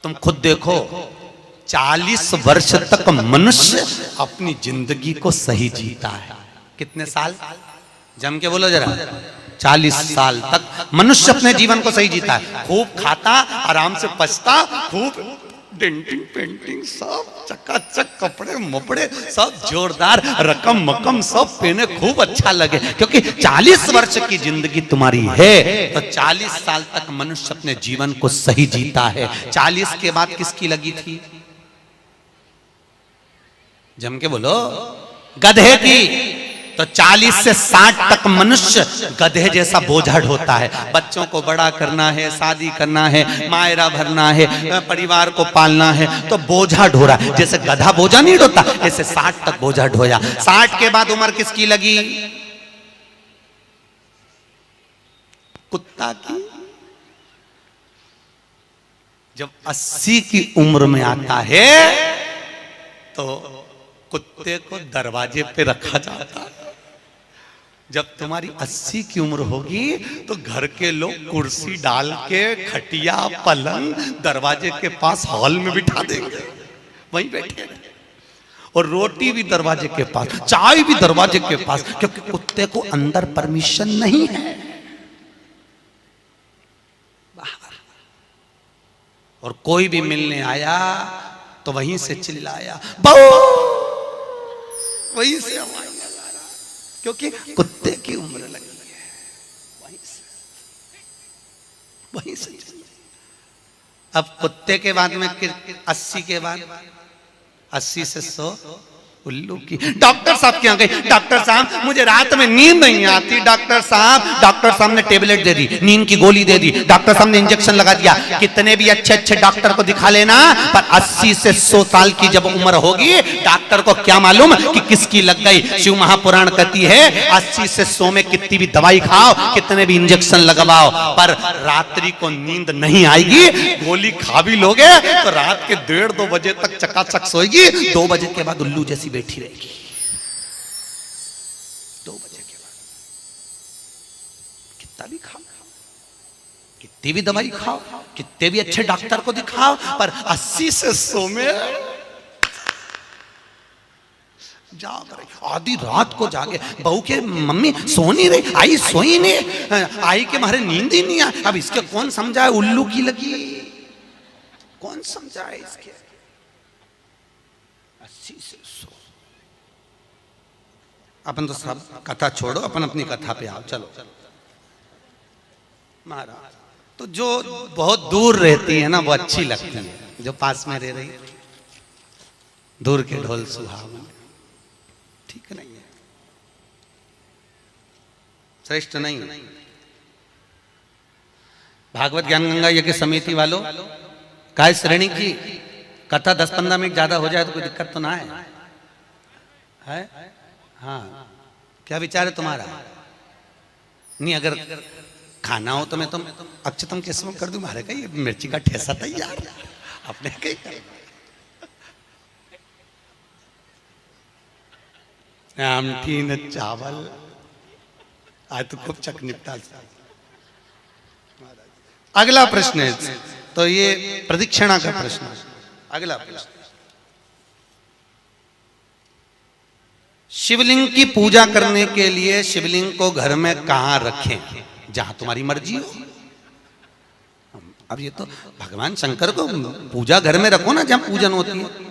तुम खुद देखो 40 वर्ष तक मनुष्य अपनी जिंदगी को सही जीता है। कितने साल? जम के बोलो जरा। 40 साल तक मनुष्य अपने जीवन को सही जीता है। खूब खाता, आराम से पचता, खूब डेंटिंग पेंटिंग सब चकाचक, कपड़े मपड़े सब जोरदार, रकम मकम सब पहने, खूब अच्छा लगे, क्योंकि 40 वर्ष की जिंदगी तुम्हारी है तो 40 साल तक मनुष्य अपने जीवन को सही जीता है। 40 के बाद किसकी लगी थी? जम के बोलो। गधे की। तो 40 से 60 तक मनुष्य गधे जैसा बोझा ढोता है। बच्चों को बड़ा करना है, शादी करना है, मायरा भरना है, परिवार को पालना है, तो बोझा ढो रहा है। जैसे गधा बोझा नहीं ढोता, ऐसे 60 तक बोझा ढोया। 60 के बाद उम्र किसकी लगी? कुत्ता की। जब 80 की उम्र में आता है तो कुत्ते को दरवाजे पे रखा जाता है। जब तुम्हारी 80 की उम्र होगी तो घर के लोग कुर्सी डाल के, खटिया पलंग दरवाजे के पास हॉल में बिठा देंगे, वहीं बैठे रहे। और रोटी भी दरवाजे के पास, चाय भी दरवाजे के पास, क्योंकि कुत्ते को अंदर परमिशन नहीं है। और कोई भी मिलने आया तो वहीं से चिल्लाया, वहीं से आवाज, क्योंकि कुत्ते की उम्र लगी है। वहीं से अब कुत्ते के बाद में 80 के बाद 80 से 100 उल्लू की। डॉक्टर साहब क्या गई? डॉक्टर साहब मुझे रात में नींद नहीं आती। डॉक्टर साहब ने टेबलेट दे दी, नींद की गोली दे दी, डॉक्टर साहब ने इंजेक्शन लगा दिया। कितने भी अच्छे अच्छे डॉक्टर को दिखा लेना, पर 80 से 100 साल की जब उम्र होगी, डॉक्टर को क्या मालूम कि किसकी लग गई। शिव महापुराण कहती है 80 से 100 में कितनी भी दवाई खाओ, कितने भी इंजेक्शन लगवाओ, पर रात्रि को नींद नहीं आएगी। गोली खा भी लोगे तो रात के 1:30-2 बजे तक चकाचक सोएगी, 2 बजे के बाद उल्लू जैसी बैठी रहेगी। 2 बजे के बाद कितना भी खाओ, कितनी भी दवाई खाओ, कितने भी अच्छे डॉक्टर को दिखाओ, पर 80 से 100 में जाग रही। आधी रात को जागे, बहू के मम्मी सो नहीं रही, आई सोई नहीं, आई के मारे नींद ही नहीं आई। अब इसके कौन समझाए उल्लू की लगी? कौन समझाए इसके? 80 से 100। अपन तो सब कथा छोड़ो, अपन अपनी कथा पे आओ। चलो महाराज, तो जो बहुत दूर रहती है ना वो अच्छी लगती है, जो पास में रह रही दूर के ढोल सुहावन, ठीक नहीं है, श्रेष्ठ नहीं। भागवत ज्ञान गंगा यज्ञ समिति वालों, काय श्रेणी की कथा 10-15 मिनट ज्यादा हो जाए तो कोई दिक्कत तो ना है? हाँ, क्या विचार है तुम्हारा? नहीं, अगर खाना हो तो मैं तुम अक्षतम किस्म कर दूं। मारे का ये मिर्ची का ठेसा तैयार, अपने कहीं कर। आमठी न चावल, आज तो खूब चक निपटा। अगला प्रश्न है, तो ये प्रदक्षिणा का प्रश्न है। अगला प्रश्न, शिवलिंग की पूजा करने के लिए शिवलिंग को घर में कहां रखें? जहां तुम्हारी मर्जी हो। अब ये तो भगवान शंकर को पूजा घर में रखो ना, जहां पूजन होती है,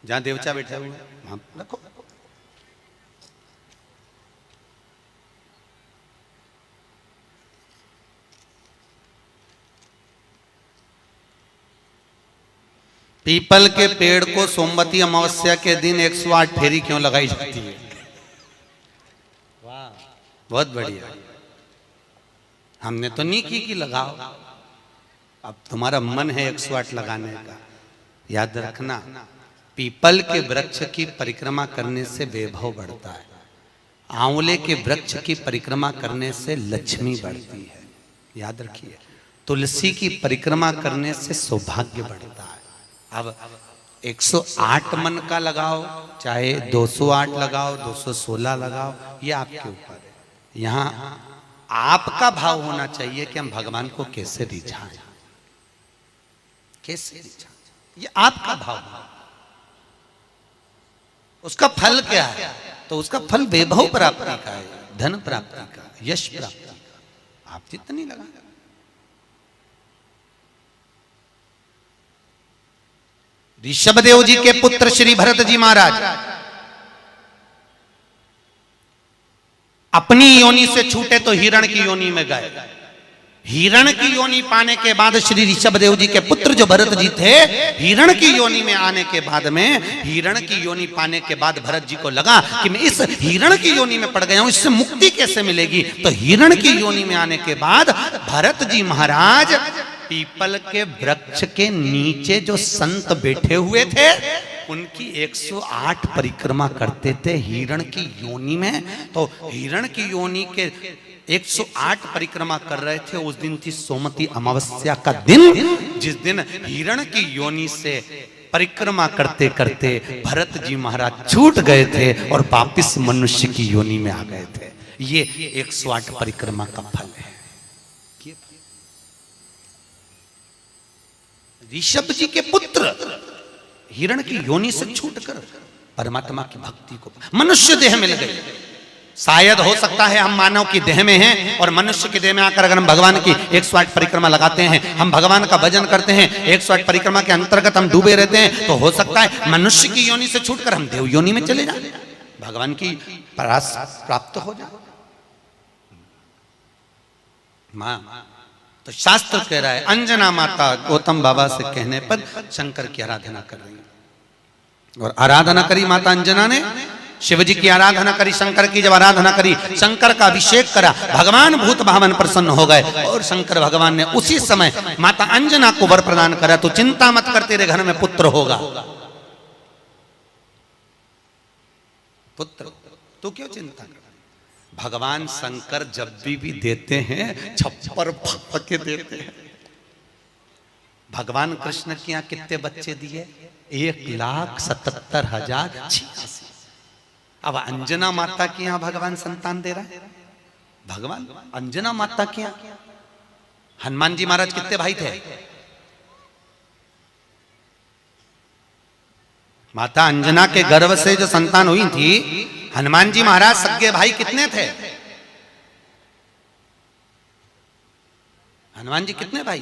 जहां देवता बैठे हुए वहां रखो। पीपल के पेड़ को सोमवती अमावस्या के दिन 108 फेरी क्यों लगाई जाती है? वाह, बहुत बढ़िया। हमने तो नहीं की कि लगाओ, अब तुम्हारा मन है 108 लगाने का। याद रखना, पीपल के वृक्ष की परिक्रमा करने से वैभव बढ़ता है, आंवले के वृक्ष की परिक्रमा करने से लक्ष्मी बढ़ती है। याद रखिए, तुलसी की परिक्रमा करने से सौभाग्य बढ़ता है। अब 108 मन का लगाओ, चाहे 208 लगाओ, 216 लगाओ, ये आपके ऊपर है। यहाँ आपका भाव होना चाहिए कि हम भगवान को कैसे रिझाएं। कैसे रिचा, ये आपका भाव है। उसका फल क्या है? तो उसका फल वैभव प्राप्ति का है, धन प्राप्ति का, यश प्राप्ति का। आप जितनी लगा, ऋषभदेव जी के पुत्र श्री भरत जी महाराज अपनी योनि से छूटे तो हिरण की योनि में गए। हिरण की योनि पाने के बाद श्री ऋषभदेव जी के पुत्र जो भरत जी थे, हिरण की योनि में आने के बाद में, हिरण की योनि पाने के बाद भरत जी को लगा कि मैं इस हिरण की योनि में पड़ गया हूं, इससे मुक्ति कैसे मिलेगी? तो हिरण की योनि में आने के बाद भरत जी महाराज पीपल के वृक्ष के नीचे जो संत बैठे हुए थे उनकी 108 परिक्रमा करते थे हिरण की योनि में। तो हिरण की योनि के 108 परिक्रमा कर रहे थे। उस दिन थी सोमती अमावस्या का दिन, जिस दिन हिरण की योनि से परिक्रमा करते करते भरत जी महाराज छूट गए थे और वापिस मनुष्य की योनि में आ गए थे। ये 108 परिक्रमा का फल है। ऋषभ जी के पुत्र हिरण की योनि से छूटकर परमात्मा की भक्ति को, मनुष्य देह मिल गई। शायद हो सकता है हम मानव की देह में हैं और मनुष्य की देह में आकर अगर हम भगवान की 108 परिक्रमा लगाते हैं, हम भगवान का भजन करते हैं, 108 परिक्रमा के अंतर्गत हम डूबे रहते हैं, तो हो सकता है मनुष्य की योनि से छूटकर हम देव योनि में चले जाए, भगवान की परास प्राप्त हो जाए। मां तो शास्त्र कह रहा है, अंजना माता गौतम बाबा से कहने पर शंकर की आराधना कर रही है। और आराधना करी माता अंजना ने, शिव जी की आराधना करी, शंकर की जब आराधना करी, शंकर का अभिषेक करा, भगवान भूत भावन प्रसन्न हो गए और शंकर भगवान ने उसी समय माता अंजना को वर प्रदान करा, तो चिंता मत कर, तेरे घर में पुत्र होगा। पुत्र, तू क्यों चिंता कर? भगवान शंकर जब भी देते हैं छप्पर के देते हैं। भगवान कृष्ण के यहाँ कितने बच्चे दिए? 1,77,086। अब अंजना माता के यहाँ भगवान संतान दे रहा है। भगवान अंजना माता के यहाँ हनुमान जी महाराज कितने भाई थे? माता अंजना के गर्भ से जो संतान हुई थी, हनुमान जी महाराज सगे भाई कितने थे? हनुमान जी कितने भाई?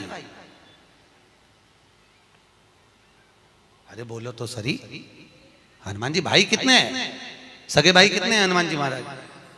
अरे बोलो तो सही, हनुमान जी भाई कितने हैं? सगे भाई कितने हैं हनुमान जी महाराज?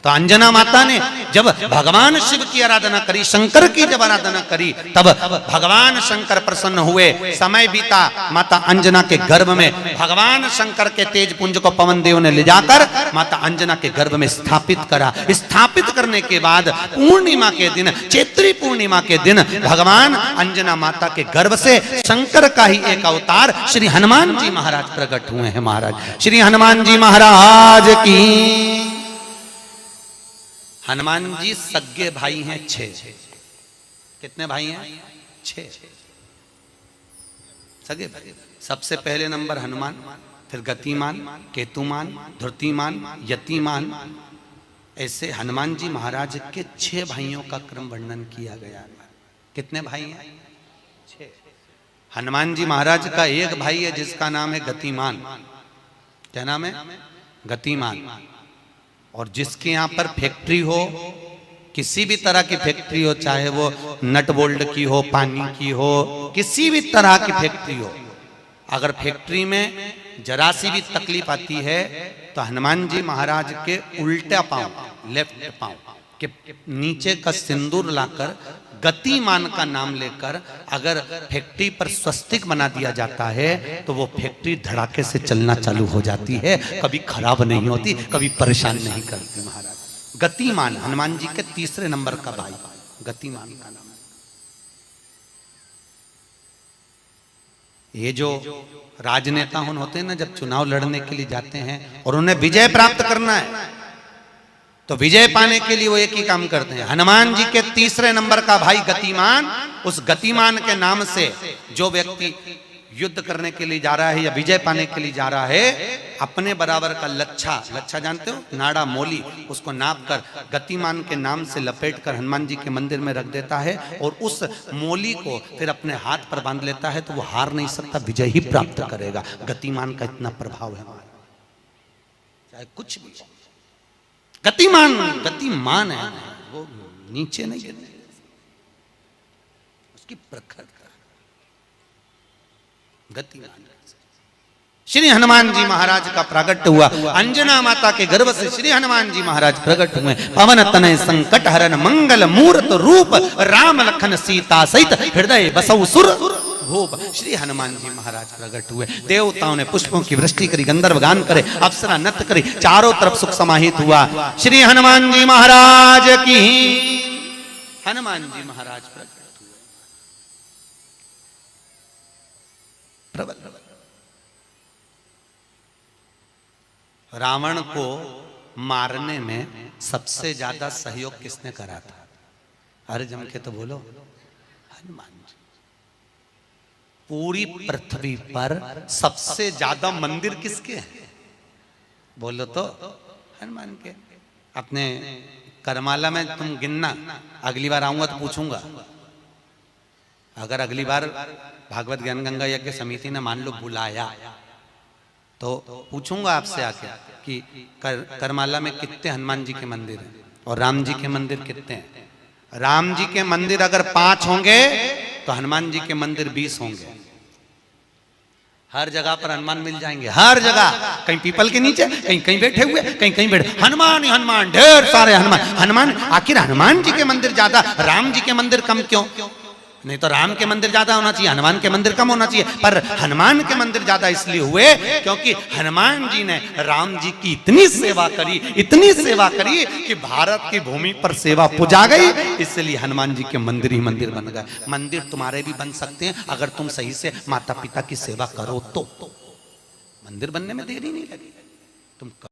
तो अंजना माता ने जब भगवान शिव की आराधना करी, शंकर की जब आराधना करी, तब भगवान शंकर प्रसन्न हुए। समय बीता, माता अंजना के गर्भ में भगवान शंकर के तेज पुंज को पवन देव ने ले जाकर माता अंजना के गर्भ में स्थापित करा। स्थापित करने के बाद पूर्णिमा के दिन, चैत्री पूर्णिमा के दिन, भगवान अंजना माता के गर्भ से शंकर का ही एक अवतार श्री हनुमान जी महाराज प्रकट हुए हैं। महाराज श्री हनुमान जी महाराज की। हनुमान जी सगे भाई हैं 6। कितने भाई हैं? 6 सगे भाई। सबसे पहले नंबर हनुमान, फिर गतिमान, केतुमान, धृतिमान, यतिमान, ऐसे हनुमान जी महाराज के 6 भाइयों का क्रम वर्णन किया गया। कितने भाई हैं? 6। हनुमान जी महाराज का एक भाई है जिसका नाम है गतिमान। क्या नाम है? गतिमान। और जिसके यहाँ पर फैक्ट्री हो, किसी भी तरह की फैक्ट्री हो, चाहे वो नट बोल्ट की हो, पानी की हो, किसी भी तरह की फैक्ट्री हो, अगर फैक्ट्री में जरा सी भी तकलीफ आती है तो हनुमान जी महाराज के उल्टा पांव, लेफ्ट पांव के नीचे का सिंदूर लाकर गतिमान का नाम लेकर अगर फैक्ट्री पर स्वस्तिक बना दिया जाता है तो वो फैक्ट्री धड़ाके से चलना चालू हो जाती है, कभी खराब नहीं होती, कभी परेशान नहीं करती। महाराज गतिमान हनुमान जी के 3रे नंबर का भाई, गतिमान का नाम। ये जो राजनेता होते हैं ना, जब चुनाव लड़ने के लिए जाते हैं और उन्हें विजय प्राप्त करना है तो विजय पाने के लिए वो एक ही काम करते हैं। हनुमान जी के 3रे नंबर का भाई गतिमान, उस गतिमान के नाम से जो व्यक्ति युद्ध करने के लिए जा रहा है या विजय पाने के लिए जा रहा है, अपने बराबर का लच्छा जानते हो, नाड़ा मोली, उसको नाप कर गतिमान के नाम से लपेट कर हनुमान जी के मंदिर में रख देता है और उस मोली को फिर अपने हाथ पर बांध लेता है, तो वो हार नहीं सकता, विजय ही प्राप्त करेगा। गतिमान का इतना प्रभाव है हमारा, चाहे कुछ भी। गतिमान है, वो नीचे नहीं गिरने, उसकी प्रखरता गतिमान। श्री हनुमान जी महाराज का प्रागट्य हुआ, अंजना माता के गर्भ से श्री हनुमान जी महाराज प्रकट हुए। पवन तनय संकट हरन मंगल मूर्त रूप, राम लखन सीता सहित हृदय बसौ सुर भूप। श्री हनुमान जी महाराज प्रकट हुए। देवताओं ने पुष्पों की वृष्टि करी, गंधर्व गान करे, अप्सरा नृत्य करी, चारों तरफ सुख समाहित हुआ। श्री हनुमान जी महाराज की, हनुमान जी महाराज प्रकट हुए। प्रबल रावण को मारने में सबसे ज्यादा सहयोग किसने करा था? अरे जम के तो बोलो, हनुमान जी। पूरी पृथ्वी पर सबसे ज्यादा मंदिर किसके हैं? बोलो तो हनुमान के। अपने करमाला में तुम गिनना, अगली बार आऊंगा तो पूछूंगा। अगर अगली बार भागवत ज्ञान गंगा यज्ञ समिति ने मान लो बुलाया, तो पूछूंगा आपसे आके कि करमाला में कितने हनुमान जी के मंदिर हैं और राम जी के मंदिर कितने हैं। राम जी के मंदिर अगर 5 होंगे तो हनुमान जी के मंदिर 20 होंगे। हर जगह पर हनुमान मिल जाएंगे, हर जगह, कहीं पीपल के नीचे, कहीं कहीं बैठे हुए, कहीं कहीं बैठे, हनुमान ही हनुमान, ढेर सारे हनुमान। आखिर हनुमान जी के मंदिर ज्यादा, राम जी के मंदिर कम क्यों? नहीं तो राम के मंदिर ज्यादा होना चाहिए, हनुमान के मंदिर कम होना चाहिए। पर हनुमान के मंदिर ज्यादा इसलिए हुए क्योंकि हनुमान जी ने राम जी की इतनी सेवा करी कि भारत की भूमि पर सेवा पुजा गई। इसलिए हनुमान जी के मंदिर ही मंदिर बन गए। मंदिर तुम्हारे भी बन सकते हैं अगर तुम सही से माता पिता की सेवा करो तो। मंदिर बनने में देरी नहीं लगी, तुम